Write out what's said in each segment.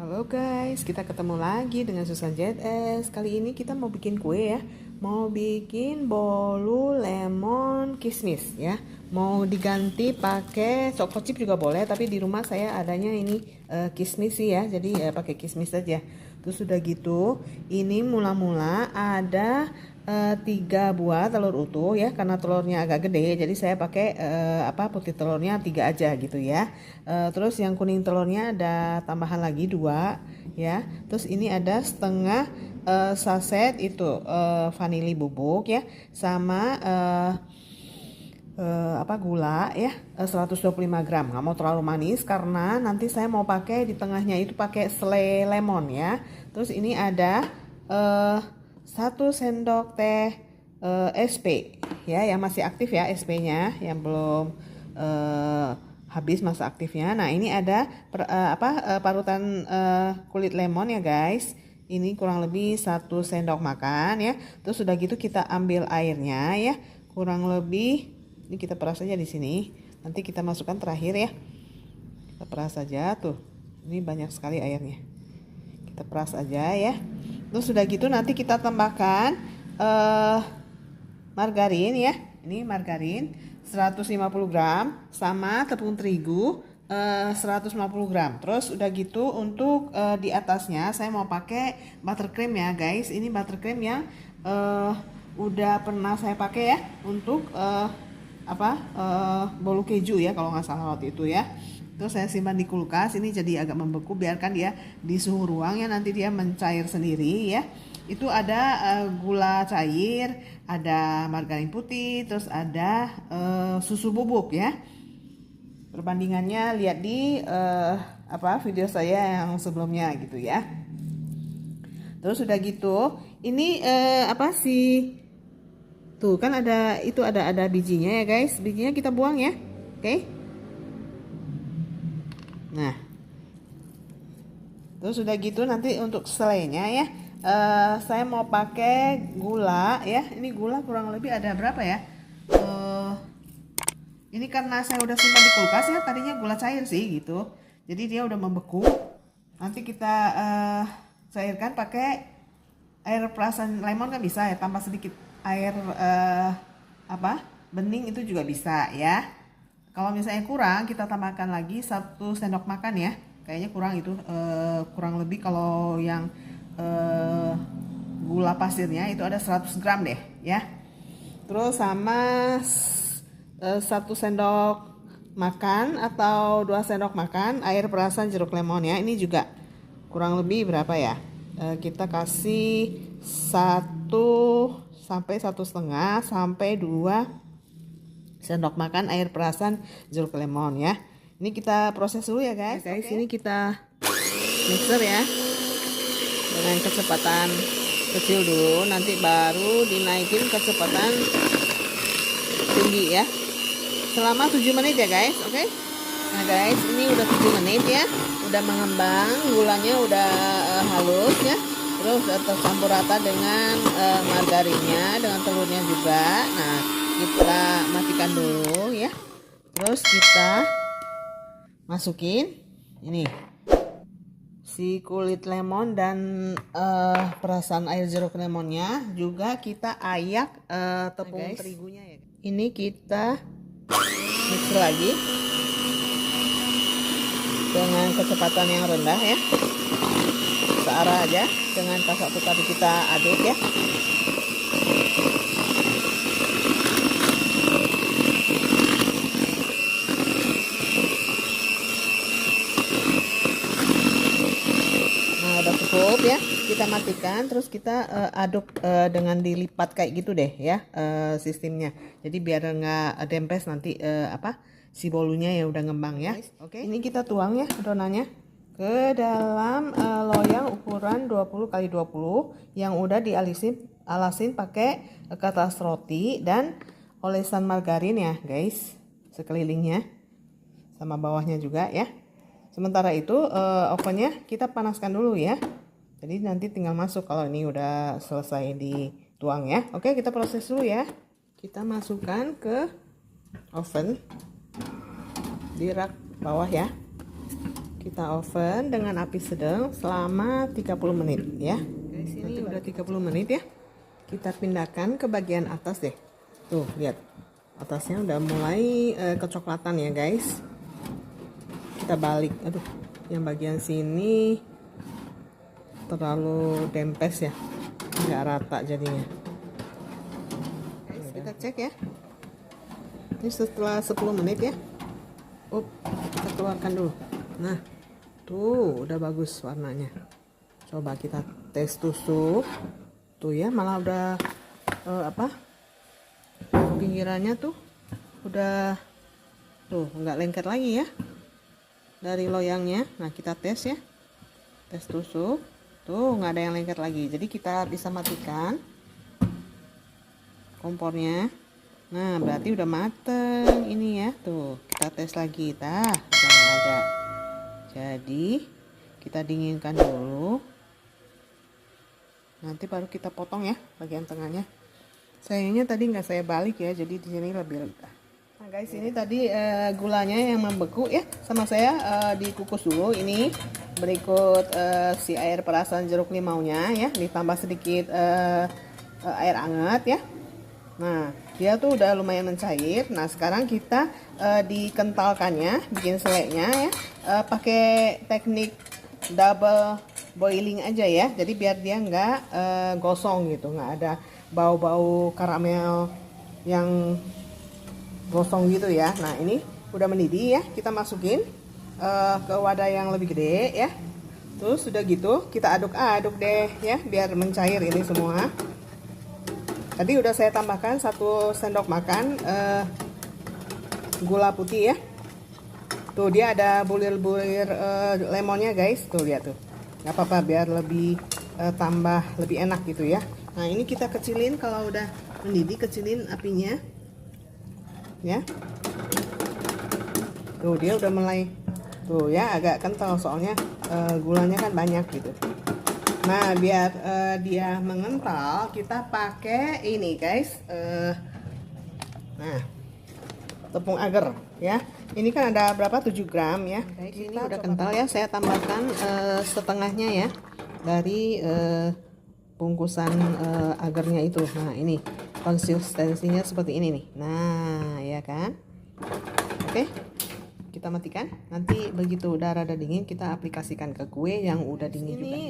Halo guys, kita ketemu lagi dengan Susan JS. Kali ini kita mau bikin kue ya. Mau bikin bolu lemon kismis ya. Mau diganti pakai choco chip juga boleh, tapi di rumah saya adanya ini kismis sih ya. Jadi pakai kismis saja. Terus sudah gitu, ini mula-mula ada 3 buah telur utuh ya, karena telurnya agak gede jadi saya pakai putih telurnya 3 aja gitu ya. Terus yang kuning telurnya ada tambahan lagi 2 ya. Terus ini ada setengah saset itu vanili bubuk ya, sama gula ya, 125 gram. Nggak mau terlalu manis karena nanti saya mau pakai di tengahnya itu pakai selai lemon ya. Terus ini ada 1 sendok teh SP ya, yang masih aktif ya, SP-nya yang belum habis masa aktifnya. Nah ini ada parutan kulit lemon ya guys. Ini kurang lebih 1 sendok makan ya. Terus sudah gitu kita ambil airnya ya, kurang lebih ini kita peras aja di sini. Nanti kita masukkan terakhir ya. Kita peras saja tuh. Ini banyak sekali airnya. Kita peras aja ya. Terus sudah gitu nanti kita tambahkan margarin ya. Ini margarin 150 gram sama tepung terigu 150 gram. Terus udah gitu untuk di atasnya saya mau pakai buttercream ya guys. Ini buttercream yang udah pernah saya pakai ya untuk bolu keju ya kalau nggak salah waktu itu ya. Terus saya simpan di kulkas, ini jadi agak membeku, biarkan dia di suhu ruang ya, nanti dia mencair sendiri ya. Itu ada gula cair, ada margarin putih, terus ada susu bubuk ya. Perbandingannya lihat di video saya yang sebelumnya gitu ya. Terus udah gitu, ini tuh kan ada bijinya ya guys. Bijinya kita buang ya. Oke. Nah, terus udah gitu nanti untuk selainya ya, saya mau pakai gula ya. Ini gula kurang lebih ada berapa ya? Ini karena saya udah simpan di kulkas ya, tadinya gula cair sih gitu. Jadi dia udah membeku. Nanti kita cairkan pakai air perasan lemon kan bisa ya, tambah sedikit air bening itu juga bisa ya. Kalau misalnya kurang, kita tambahkan lagi 1 sendok makan ya. Kayaknya kurang itu, kurang lebih kalau yang gula pasirnya itu ada 100 gram deh ya. Terus sama 1 sendok makan atau 2 sendok makan air perasan jeruk lemon ya. Ini juga kurang lebih berapa ya? Kita kasih 1 sampai 1,5 sampai 2 sendok makan air perasan jeruk lemon ya. Ini kita proses dulu ya guys. Guys, ini kita mixer ya dengan kecepatan kecil dulu, nanti baru dinaikin kecepatan tinggi ya. Selama 7 menit ya guys, oke? Nah guys, ini udah 7 menit ya, udah mengembang, gulanya udah halus ya. Terus tercampur rata dengan margarinnya, dengan telurnya juga. Nah, kita matikan dulu ya. Terus kita masukin ini si kulit lemon dan perasan air jeruk lemonnya, juga kita ayak tepung terigunya ya. Ini kita mix lagi dengan kecepatan yang rendah ya, searah aja dengan kasak tadi kita aduk ya. Nah udah cukup ya, kita matikan. Terus kita aduk dengan dilipat kayak gitu deh ya, sistemnya. Jadi biar nggak dempes nanti si bolunya ya udah ngembang ya. Oke. Ini kita tuang ya adonannya ke dalam loyang ukuran 20x20 yang udah alasin pakai kertas roti dan olesan margarin ya guys, sekelilingnya sama bawahnya juga ya. Sementara itu ovennya kita panaskan dulu ya. Jadi nanti tinggal masuk kalau ini udah selesai dituang ya. Oke, kita proses dulu ya. Kita masukkan ke oven di rak bawah ya. Kita oven dengan api sedang selama 30 menit ya. Guys, ini udah 30 menit ya. Kita pindahkan ke bagian atas deh. Tuh, lihat. Atasnya udah mulai kecoklatan ya, guys. Kita balik. Aduh, yang bagian sini terlalu dempes ya. Nggak rata jadinya. Guys, kita cek ya. Ini setelah 10 menit ya. Kita keluarkan dulu. Nah, tuh udah bagus warnanya. Coba kita tes tusuk. Tuh ya, malah udah pinggirannya tuh udah tuh nggak lengket lagi ya dari loyangnya. Nah, kita tes ya. Tes tusuk. Tuh nggak ada yang lengket lagi. Jadi kita bisa matikan kompornya. Nah, berarti udah mateng ini ya. Tuh, kita tes lagi. Udah ada. Jadi kita dinginkan dulu, nanti baru kita potong ya bagian tengahnya. Sayangnya tadi nggak saya balik ya, jadi di sini lebih rendah. Nah guys, ini tadi gulanya yang membeku ya, sama saya dikukus dulu. Ini berikut si air perasan jeruk limaunya ya, ditambah sedikit air hangat ya. Nah, dia tuh udah lumayan mencair. Nah, sekarang kita dikentalkannya, bikin selainya ya, pakai teknik double boiling aja ya. Jadi biar dia nggak gosong gitu, nggak ada bau-bau karamel yang gosong gitu ya. Nah, ini udah mendidih ya, kita masukin ke wadah yang lebih gede ya. Terus sudah gitu kita aduk-aduk deh ya, biar mencair ini semua. Tadi udah saya tambahkan 1 sendok makan gula putih ya. Tuh dia ada bulir-bulir lemonnya guys. Tuh lihat tuh. Gak apa-apa, biar lebih tambah lebih enak gitu ya. Nah, ini kita kecilin, kalau udah mendidih kecilin apinya. Ya. Tuh dia udah mulai tuh ya, agak kental soalnya gulanya kan banyak gitu. Nah, biar dia mengental, kita pakai ini guys, nah tepung agar ya. Ini kan ada berapa, 7 gram ya. Guys, ini udah kental ya. Saya tambahkan setengahnya ya dari bungkusan agarnya itu. Nah, ini konsistensinya seperti ini nih. Nah, ya kan. Oke, kita matikan. Nanti begitu udah rada dingin, kita aplikasikan ke kue yang udah dingin juga. Ini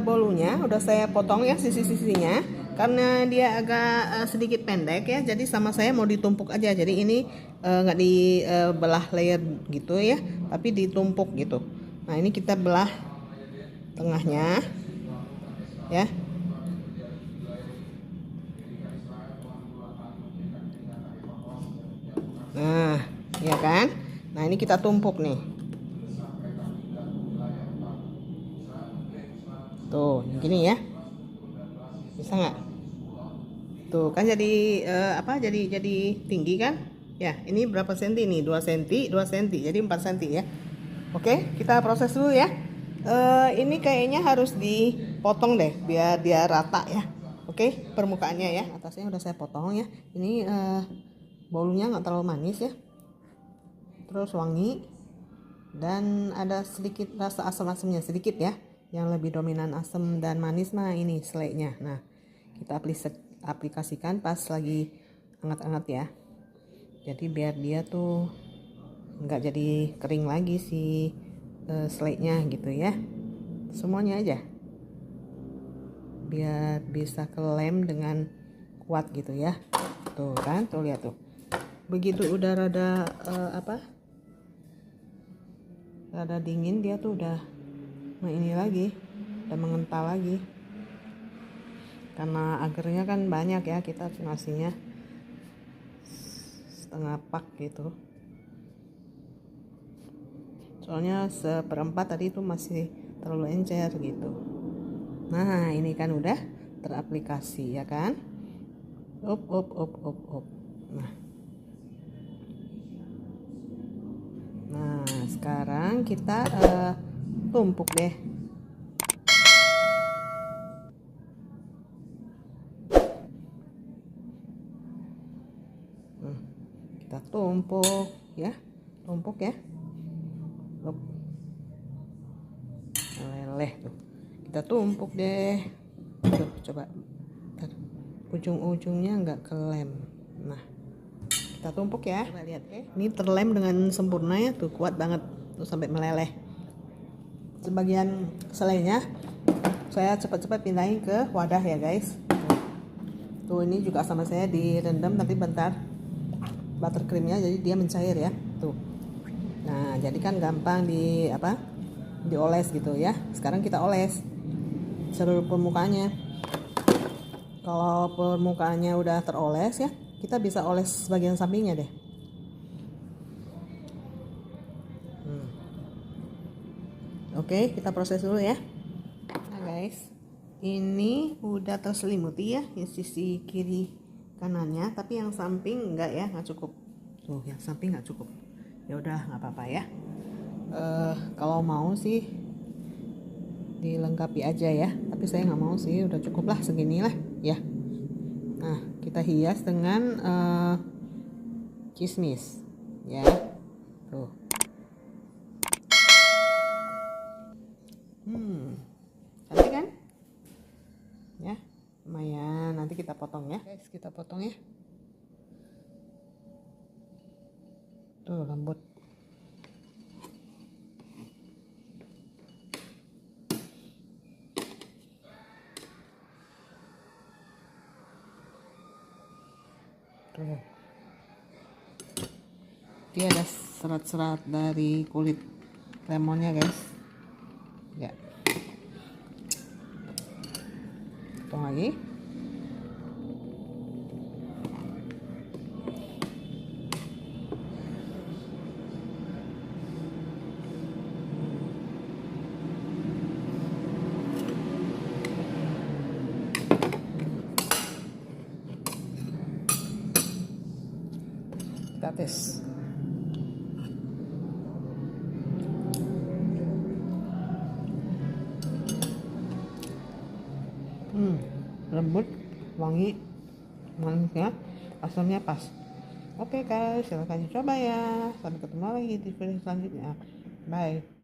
bolunya udah saya potong ya sisi-sisinya, karena dia agak sedikit pendek ya. Jadi sama saya mau ditumpuk aja. Jadi ini nggak dibelah layer gitu ya, tapi ditumpuk gitu. Nah, ini kita belah tengahnya ya. Nah, ya kan. Nah, ini kita tumpuk nih. Tuh, gini ya. Bisa nggak? Tuh, kan jadi jadi tinggi kan? Ya, ini berapa senti nih? 2 senti, 2 senti. Jadi 4 senti ya. Oke, kita proses dulu ya. Ini kayaknya harus dipotong deh biar dia rata ya. Oke, permukaannya ya. Atasnya udah saya potong ya. Ini bolunya nggak terlalu manis ya. Terus wangi. Dan ada sedikit rasa asam-asamnya sedikit ya. Yang lebih dominan asam dan manis mah ini selainya. Nah, kita aplikasikan pas lagi hangat-hangat ya. Jadi biar dia tuh nggak jadi kering lagi si selainya gitu ya. Semuanya aja. Biar bisa kelem dengan kuat gitu ya. Tuh kan, tuh lihat tuh. Begitu udah rada rada dingin, dia tuh udah ini lagi, udah mengental lagi. Karena agarnya kan banyak ya, kita ngasihnya setengah pak gitu. Soalnya 1/4 tadi itu masih terlalu encer gitu. Nah, ini kan udah teraplikasi ya kan. Up. Nah, sekarang kita tumpuk deh. Kita tumpuk ya. meleleh tuh. Kita tumpuk deh. Tuh, coba. Ujung-ujungnya nggak kelem. Nah, kita tumpuk ya. Coba lihat. Ini terlem dengan sempurna ya, tuh kuat banget tuh sampai meleleh. Sebagian selainya saya cepat-cepat pindahin ke wadah ya guys. Tuh ini juga sama saya direndam tapi bentar buttercreamnya jadi dia mencair ya. Tuh. Nah, jadi kan gampang dioles gitu ya. Sekarang kita oles seluruh permukaannya. Kalau permukaannya udah teroles ya, kita bisa oles bagian sampingnya deh. Oke, kita proses dulu ya. Nah guys, ini udah terselimuti ya di sisi kiri kanannya, tapi yang samping enggak ya, nggak cukup. Tuh, yang samping nggak cukup. Ya udah, nggak apa-apa ya. Kalau mau sih dilengkapi aja ya, tapi saya nggak mau sih, udah cukup lah seginilah ya. Nah, kita hias dengan kismis ya. Tuh. Cantik kan? Ya, lumayan. Nanti kita potong ya. Guys, kita potong ya. Tuh, lembut. Tuh. Dia ada serat-serat dari kulit lemonnya, guys. Ya. Potong lagi. Kita tes. Lembut, wangi, manis ya, asamnya pas. Oke guys, silahkan dicoba ya. Sampai ketemu lagi di video selanjutnya. Bye.